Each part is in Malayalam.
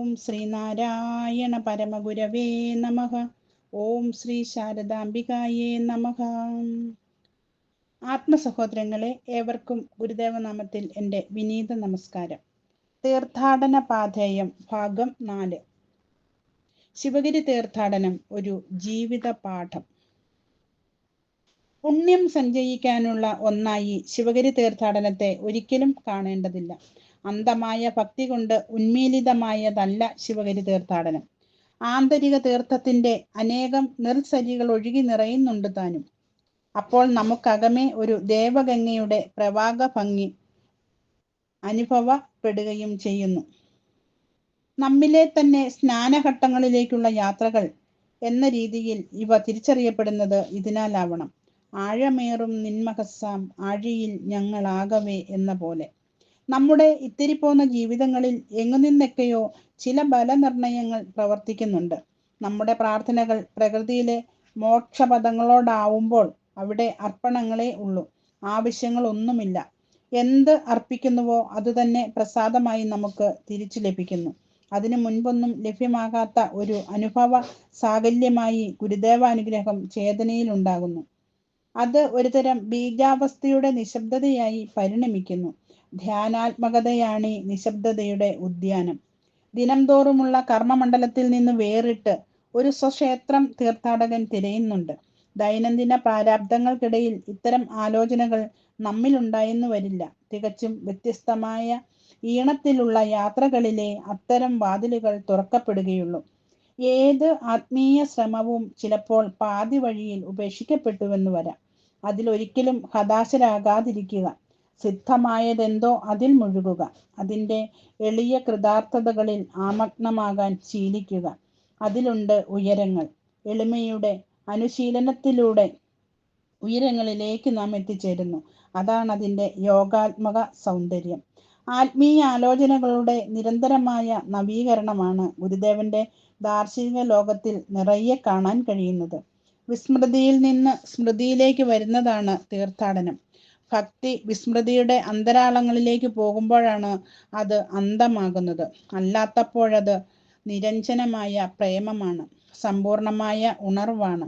ഓം ശ്രീനാരായണ പരമഗുരവേ നമഃ. ഓം ശ്രീ ശാരദാംബികായേ നമഃ. ആത്മസഹോദരങ്ങളെ, ഏവർക്കും ഗുരുദേവനാമത്തിൽ എൻ്റെ വിനീത നമസ്കാരം. തീർത്ഥാടന പാഥേയം ഭാഗം 4. ശിവഗിരി തീർത്ഥാടനം ഒരു ജീവിത പാഠം. പുണ്യം സഞ്ചയിക്കാനുള്ള ഒന്നായി ശിവഗിരി തീർത്ഥാടനത്തെ ഒരിക്കലും കാണേണ്ടതില്ല. അന്ധമായ ഭക്തി കൊണ്ട് ഉന്മീലിതമായതല്ല ശിവഗിരി തീർത്ഥാടനം. ആന്തരിക തീർത്ഥത്തിന്റെ അനേകം നിർസരികൾ ഒഴുകി നിറയുന്നുണ്ട് താനും. അപ്പോൾ നമുക്കകമേ ഒരു ദേവഗംഗയുടെ പ്രവാഹ ഭംഗി അനുഭവപ്പെടുകയും ചെയ്യുന്നു. നമ്മിലെ തന്നെ സ്നാനഘട്ടങ്ങളിലേക്കുള്ള യാത്രകൾ എന്ന രീതിയിൽ ഇവ തിരിച്ചറിയപ്പെടുന്നത് ഇതിനാലാവണം. ആഴമേറും നിന്മഹസാം ആഴിയിൽ ഞങ്ങളാകവേ എന്ന പോലെ നമ്മുടെ ഇത്തിരിപ്പോന്ന ജീവിതങ്ങളിൽ എങ്ങുനിന്നൊക്കെയോ ചില ബലനിർണയങ്ങൾ പ്രവർത്തിക്കുന്നുണ്ട്. നമ്മുടെ പ്രാർത്ഥനകൾ പ്രകൃതിയിലെ മോക്ഷപദങ്ങളോടാവുമ്പോൾ അവിടെ അർപ്പണങ്ങളേ ഉള്ളൂ, ആവശ്യങ്ങളൊന്നുമില്ല. എന്ത് അർപ്പിക്കുന്നുവോ അതുതന്നെ പ്രസാദമായി നമുക്ക് തിരിച്ചു ലഭിക്കുന്നു. അതിനു മുൻപൊന്നും ലഭ്യമാകാത്ത ഒരു അനുഭവ സാകല്യമായി ഗുരുദേവാനുഗ്രഹം ചേതനയിലുണ്ടാകുന്നു. അത് ഒരുതരം ബീജാവസ്ഥയുടെ നിശബ്ദതയായി പരിണമിക്കുന്നു. ധ്യാനാത്മകതയാണ് നിശബ്ദതയുടെ ഉദ്യാനം. ദിനംതോറുമുള്ള കർമ്മമണ്ഡലത്തിൽ നിന്ന് വേറിട്ട് ഒരു സ്വക്ഷേത്രം തീർത്ഥാടകൻ തിരയുന്നുണ്ട്. ദൈനംദിന പ്രാരാബ്ദങ്ങൾക്കിടയിൽ ഇത്തരം ആലോചനകൾ നമ്മിലുണ്ടായെന്നു വരില്ല. തികച്ചും വ്യത്യസ്തമായ ഈണത്തിലുള്ള യാത്രകളിലെ അത്തരം വാതിലുകൾ തുറക്കപ്പെടുകയുള്ളൂ. ഏത് ആത്മീയ ശ്രമവും ചിലപ്പോൾ പാതി വഴിയിൽ ഉപേക്ഷിക്കപ്പെട്ടുവെന്ന് വരാം. അതിലൊരിക്കലും ഹതാശരാകാതിരിക്കുക. സിദ്ധമായതെന്തോ അതിൽ മുഴുകുക. അതിൻ്റെ എളിയ കൃതാർത്ഥതകളിൽ ആമഗ്നമാകാൻ ശീലിക്കുക. അതിലുണ്ട് ഉയരങ്ങൾ. എളിമയുടെ അനുശീലനത്തിലൂടെ ഉയരങ്ങളിലേക്ക് നാം എത്തിച്ചേരുന്നു. അതാണ് അതിൻ്റെ യോഗാത്മക സൗന്ദര്യം. ആത്മീയ ആലോചനകളുടെ നിരന്തരമായ നവീകരണമാണ് ഗുരുദേവന്റെ ദാർശനിക ലോകത്തിൽ നിറയെ കാണാൻ കഴിയുന്നത്. വിസ്മൃതിയിൽ നിന്ന് സ്മൃതിയിലേക്ക് വരുന്നതാണ് തീർത്ഥാടനം. ഭക്തി വിസ്മൃതിയുടെ അന്തരാളങ്ങളിലേക്ക് പോകുമ്പോഴാണ് അത് അന്തമാകുന്നത്. അല്ലാത്തപ്പോഴത് നിരഞ്ജനമായ പ്രേമമാണ്, സമ്പൂർണമായ ഉണർവാണ്,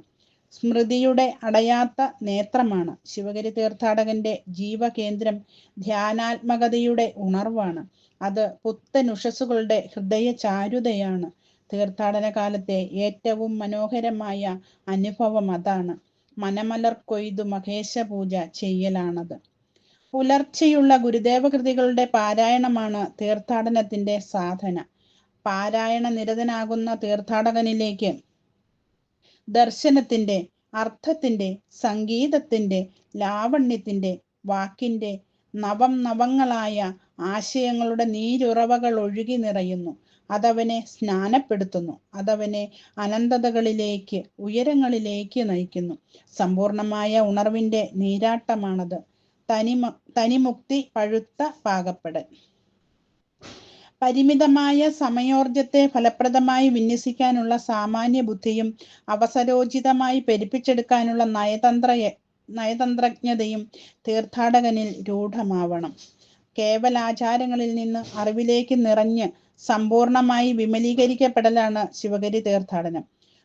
സ്മൃതിയുടെ അടയാത്ത നേത്രമാണ്. ശിവഗിരി തീർത്ഥാടകന്റെ ജീവകേന്ദ്രം ധ്യാനാത്മകതയുടെ ഉണർവാണ്. അത് പുത്തനുഷസ്സുകളുടെ ഹൃദയ ചാരുതയാണ്. തീർത്ഥാടന കാലത്തെ ഏറ്റവും മനോഹരമായ അനുഭവം അതാണ്. മനമലർ കൊയ്തു മഹേശ പൂജ ചെയ്യലാണത്. പുലർച്ചെയുള്ള ഗുരുദേവകൃതികളുടെ പാരായണമാണ് തീർത്ഥാടനത്തിന്റെ സാധന. പാരായണ നിരതനാകുന്ന തീർത്ഥാടകനിലേക്ക് ദർശനത്തിന്റെ, അർത്ഥത്തിന്റെ, സംഗീതത്തിന്റെ, ലാവണ്യത്തിന്റെ, വാക്കിന്റെ നവങ്ങളായ ആശയങ്ങളുടെ നീരുറവകൾ ഒഴുകി നിറയുന്നു. അതവനെ സ്നാനപ്പെടുത്തുന്നു. അതവനെ അനന്തതകളിലേക്ക്, ഉയരങ്ങളിലേക്ക് നയിക്കുന്നു. സമ്പൂർണമായ ഉണർവിന്റെ നീരാട്ടമാണത്. തനിമുക്തി പഴുത്ത പാകപ്പെടൽ. പരിമിതമായ സമയോർജത്തെ ഫലപ്രദമായി വിന്യസിക്കാനുള്ള സാമാന്യ ബുദ്ധിയും അവസരോചിതമായി പെരുപ്പിച്ചെടുക്കാനുള്ള നയതന്ത്രജ്ഞതയും തീർത്ഥാടകനിൽ രൂഢമാവണം. കേവലാചാരങ്ങളിൽ നിന്ന് അറിവിലേക്ക് നിറഞ്ഞ് സമ്പൂർണമായി വിമലീകരിക്കപ്പെടലാണ് ശിവഗിരി തീർത്ഥാടനം.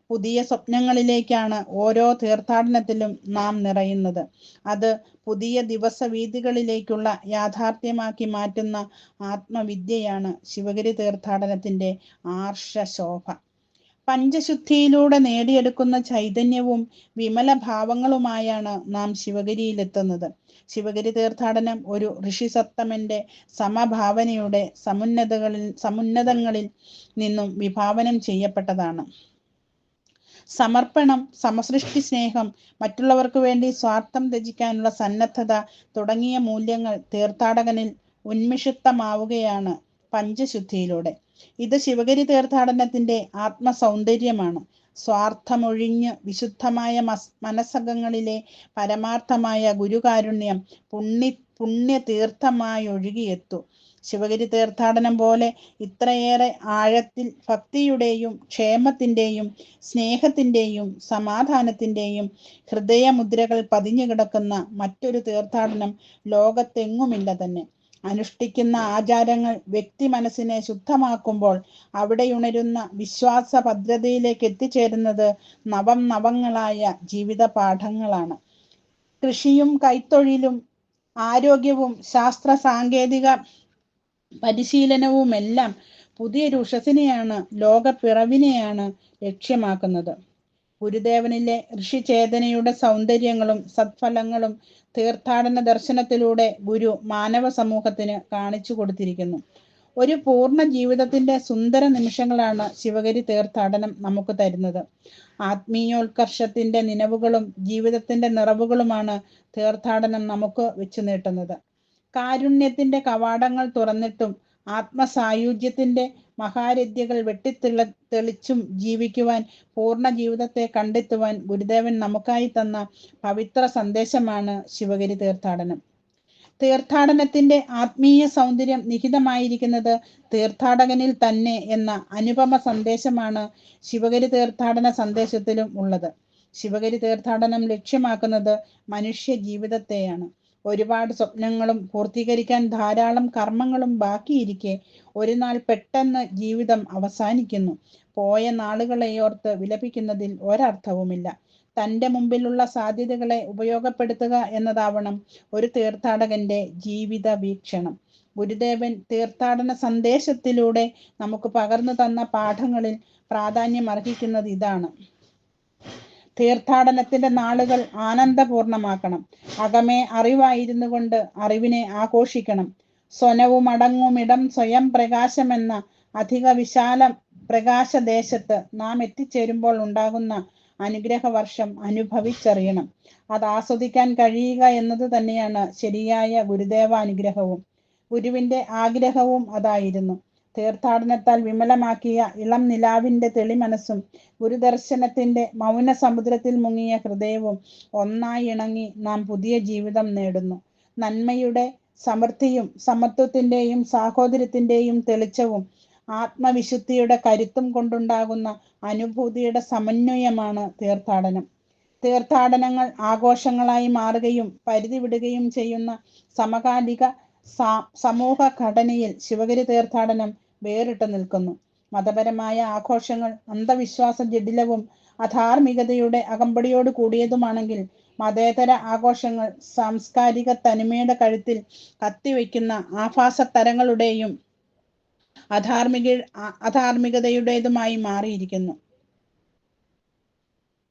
പുതിയ സ്വപ്നങ്ങളിലേക്കാണ് ഓരോ തീർത്ഥാടനത്തിലും നാം നിറയുന്നത്. അത് പുതിയ ദിവസവീഥികളിലേക്കുള്ള യാഥാർത്ഥ്യമാക്കി മാറ്റുന്ന ആത്മവിദ്യയാണ് ശിവഗിരി തീർത്ഥാടനത്തിന്റെ ആർഷശോഭ. പഞ്ചശുദ്ധിയിലൂടെ നേടിയെടുക്കുന്ന ചൈതന്യവും വിമല ഭാവങ്ങളുമായാണ് നാം ശിവഗിരിയിലെത്തുന്നത്. ശിവഗിരി തീർത്ഥാടനം ഒരു ഋഷിസത്തമന്റെ സമഭാവനയുടെ സമുന്നതങ്ങളിൽ നിന്നും വിഭാവനം ചെയ്യപ്പെട്ടതാണ്. സമർപ്പണം, സമസൃഷ്ടി സ്നേഹം, മറ്റുള്ളവർക്ക് വേണ്ടി സ്വാർത്ഥം ത്യജിക്കാനുള്ള സന്നദ്ധത തുടങ്ങിയ മൂല്യങ്ങൾ തീർത്ഥാടകനിൽ ഉന്മിഷിത്തമാവുകയാണ് പഞ്ചശുദ്ധിയിലൂടെ. ഇത് ശിവഗിരി തീർത്ഥാടനത്തിന്റെ ആത്മസൗന്ദര്യമാണ്. സ്വാർത്ഥമൊഴിഞ്ഞ് വിശുദ്ധമായ മനസ്സകങ്ങളിലെ പരമാർത്ഥമായ ഗുരുകാരുണ്യം പുണ്യതീർത്ഥമായി ഒഴുകിയെത്തു. ശിവഗിരി തീർത്ഥാടനം പോലെ ഇത്രയേറെ ആഴത്തിൽ ഭക്തിയുടെയും ക്ഷേമത്തിന്റെയും സ്നേഹത്തിന്റെയും സമാധാനത്തിന്റെയും ഹൃദയമുദ്രകൾ പതിഞ്ഞു കിടക്കുന്ന മറ്റൊരു തീർത്ഥാടനം ലോകത്തെങ്ങുമില്ല തന്നെ. അനുഷ്ഠിക്കുന്ന ആചാരങ്ങൾ വ്യക്തി മനസ്സിനെ ശുദ്ധമാക്കുമ്പോൾ അവിടെയുണരുന്ന വിശ്വാസ ഭദ്രതയിലേക്ക് എത്തിച്ചേരുന്നത് നവങ്ങളായ ജീവിത പാഠങ്ങളാണ്. കൃഷിയും കൈത്തൊഴിലും ആരോഗ്യവും ശാസ്ത്ര സാങ്കേതിക പരിശീലനവുമെല്ലാം പുതിയൊരു ഉഷസ്സിനെയാണ്, ലോകപ്പിറവിനെയാണ് ലക്ഷ്യമാക്കുന്നത്. ഗുരുദേവനിലെ ഋഷിചേതനയുടെ സൗന്ദര്യങ്ങളും സത്ഫലങ്ങളും തീർത്ഥാടന ദർശനത്തിലൂടെ ഗുരു മാനവ സമൂഹത്തിന് കാണിച്ചു കൊടുത്തിരിക്കുന്നു. ഒരു പൂർണ്ണ ജീവിതത്തിന്റെ സുന്ദര നിമിഷങ്ങളാണ് ശിവഗിരി തീർത്ഥാടനം നമുക്ക് തരുന്നത്. ആത്മീയോത്കർഷത്തിന്റെ നിലവുകളും ജീവിതത്തിന്റെ നിറവുകളുമാണ് തീർത്ഥാടനം നമുക്ക് വെച്ചു നീട്ടുന്നത്. കാരുണ്യത്തിന്റെ കവാടങ്ങൾ തുറന്നിട്ടും ആത്മസായുജ്യത്തിന്റെ മഹാരഥ്യകൾ തെളിച്ചും ജീവിക്കുവാൻ, പൂർണ്ണ ജീവിതത്തെ കണ്ടെത്തുവാൻ ഗുരുദേവൻ നമുക്കായി തന്ന പവിത്ര സന്ദേശമാണ് ശിവഗിരി തീർത്ഥാടനം. തീർത്ഥാടനത്തിന്റെ ആത്മീയ സൗന്ദര്യം നിഹിതമായിരിക്കുന്നത് തീർത്ഥാടകനിൽ തന്നെ എന്ന അനുപമ സന്ദേശമാണ് ശിവഗിരി തീർത്ഥാടന സന്ദേശത്തിലും ഉള്ളത്. ശിവഗിരി തീർത്ഥാടനം ലക്ഷ്യമാക്കുന്നത് മനുഷ്യ ജീവിതത്തെയാണ്. ഒരുപാട് സ്വപ്നങ്ങളും പൂർത്തീകരിക്കാൻ ധാരാളം കർമ്മങ്ങളും ബാക്കിയിരിക്കെ ഒരു നാൾ പെട്ടെന്ന് ജീവിതം അവസാനിക്കുന്നു. പോയ നാളുകളെയോർത്ത് വിലപിക്കുന്നതിൽ ഒരർത്ഥവുമില്ല. തൻ്റെ മുമ്പിലുള്ള സാധ്യതകളെ ഉപയോഗപ്പെടുത്തുക എന്നതാവണം ഒരു തീർത്ഥാടകന്റെ ജീവിത വീക്ഷണം. ഗുരുദേവൻ തീർത്ഥാടന സന്ദേശത്തിലൂടെ നമുക്ക് പകർന്നു തന്ന പാഠങ്ങളിൽ പ്രാധാന്യം അർഹിക്കുന്നത് ഇതാണ്. തീർത്ഥാടനത്തിന്റെ നാളുകൾ ആനന്ദപൂർണമാക്കണം. അകമേ അറിവായിരുന്നു കൊണ്ട് അറിവിനെ ആഘോഷിക്കണം. സ്വനവും അടങ്ങുമിടം സ്വയം പ്രകാശമെന്ന അധിക വിശാല പ്രകാശദേശത്ത് നാം എത്തിച്ചേരുമ്പോൾ ഉണ്ടാകുന്ന അനുഗ്രഹ വർഷം അനുഭവിച്ചറിയണം. അത് ആസ്വദിക്കാൻ കഴിയുക എന്നത് തന്നെയാണ് ശരിയായ ഗുരുദേവ അനുഗ്രഹവും. ഗുരുവിന്റെ ആഗ്രഹവും അതായിരുന്നു. തീർത്ഥാടനത്താൽ വിമലമാക്കിയ ഇളം നിലാവിന്റെ തെളിമനസ്സും ഗുരുദർശനത്തിന്റെ മൗന സമുദ്രത്തിൽ മുങ്ങിയ ഹൃദയവും ഒന്നായി ഇണങ്ങി നാം പുതിയ ജീവിതം നേടുന്നു. നന്മയുടെ സമൃദ്ധിയും സമത്വത്തിന്റെയും സാഹോദര്യത്തിന്റെയും തെളിച്ചവും ആത്മവിശുദ്ധിയുടെ കരുത്തും കൊണ്ടുണ്ടാകുന്ന അനുഭൂതിയുടെ സമന്വയമാണ് തീർത്ഥാടനം. തീർത്ഥാടനങ്ങൾ ആഘോഷങ്ങളായി മാറുകയും പരിധി വിടുകയും ചെയ്യുന്ന സമകാലിക സമൂഹ ഘടനയിൽ ശിവഗിരി തീർത്ഥാടനം വേറിട്ട് നിൽക്കുന്നു. മതപരമായ ആഘോഷങ്ങൾ അന്ധവിശ്വാസ ജഡിലവും അധാർമികതയുടെ അകമ്പടിയോട് കൂടിയതുമാണെങ്കിൽ മതേതര ആഘോഷങ്ങൾ സാംസ്കാരിക തനിമയുടെ കഴുത്തിൽ കത്തിവെക്കുന്ന ആഭാസ തരങ്ങളുടെയും അധാർമികതയുടേതുമായി മാറിയിരിക്കുന്നു.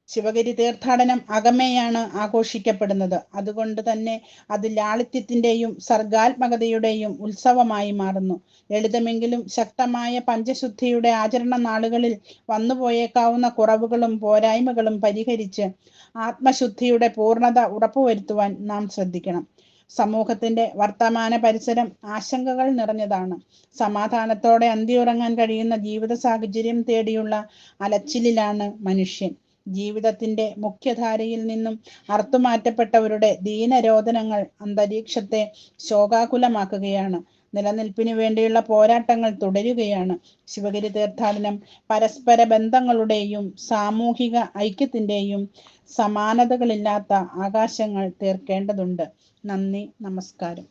ശിവഗിരി തീർത്ഥാടനം അകമേയാണ് ആഘോഷിക്കപ്പെടുന്നത്. അതുകൊണ്ട് തന്നെ അത് ലാളിത്യത്തിന്റെയും സർഗാത്മകതയുടെയും ഉത്സവമായി മാറുന്നു. ലളിതമെങ്കിലും ശക്തമായ പഞ്ചശുദ്ധിയുടെ ആചരണ നാളുകളിൽ വന്നുപോയേക്കാവുന്ന കുറവുകളും പോരായ്മകളും പരിഹരിച്ച് ആത്മശുദ്ധിയുടെ പൂർണ്ണത ഉറപ്പുവരുത്തുവാൻ നാം ശ്രദ്ധിക്കണം. സമൂഹത്തിന്റെ വർത്തമാന പരിസരം ആശങ്കകൾ നിറഞ്ഞതാണ്. സമാധാനത്തോടെ അന്തിയുറങ്ങാൻ കഴിയുന്ന ജീവിത സാഹചര്യം തേടിയുള്ള അലച്ചിലിലാണ് മനുഷ്യൻ. ജീവിതത്തിന്റെ മുഖ്യധാരയിൽ നിന്നും അറുത്തുമാറ്റപ്പെട്ടവരുടെ ദീനരോദനങ്ങൾ അന്തരീക്ഷത്തെ ശോകാകുലമാക്കുകയാണ്. നിലനിൽപ്പിനു വേണ്ടിയുള്ള പോരാട്ടങ്ങൾ തുടരുകയാണ്. ശിവഗിരി തീർത്ഥാടനം പരസ്പര ബന്ധങ്ങളുടെയും സാമൂഹിക ഐക്യത്തിന്റെയും സമാനതകളില്ലാത്ത ആകാശങ്ങൾ തീർക്കേണ്ടതുണ്ട്. നന്ദി, നമസ്കാരം.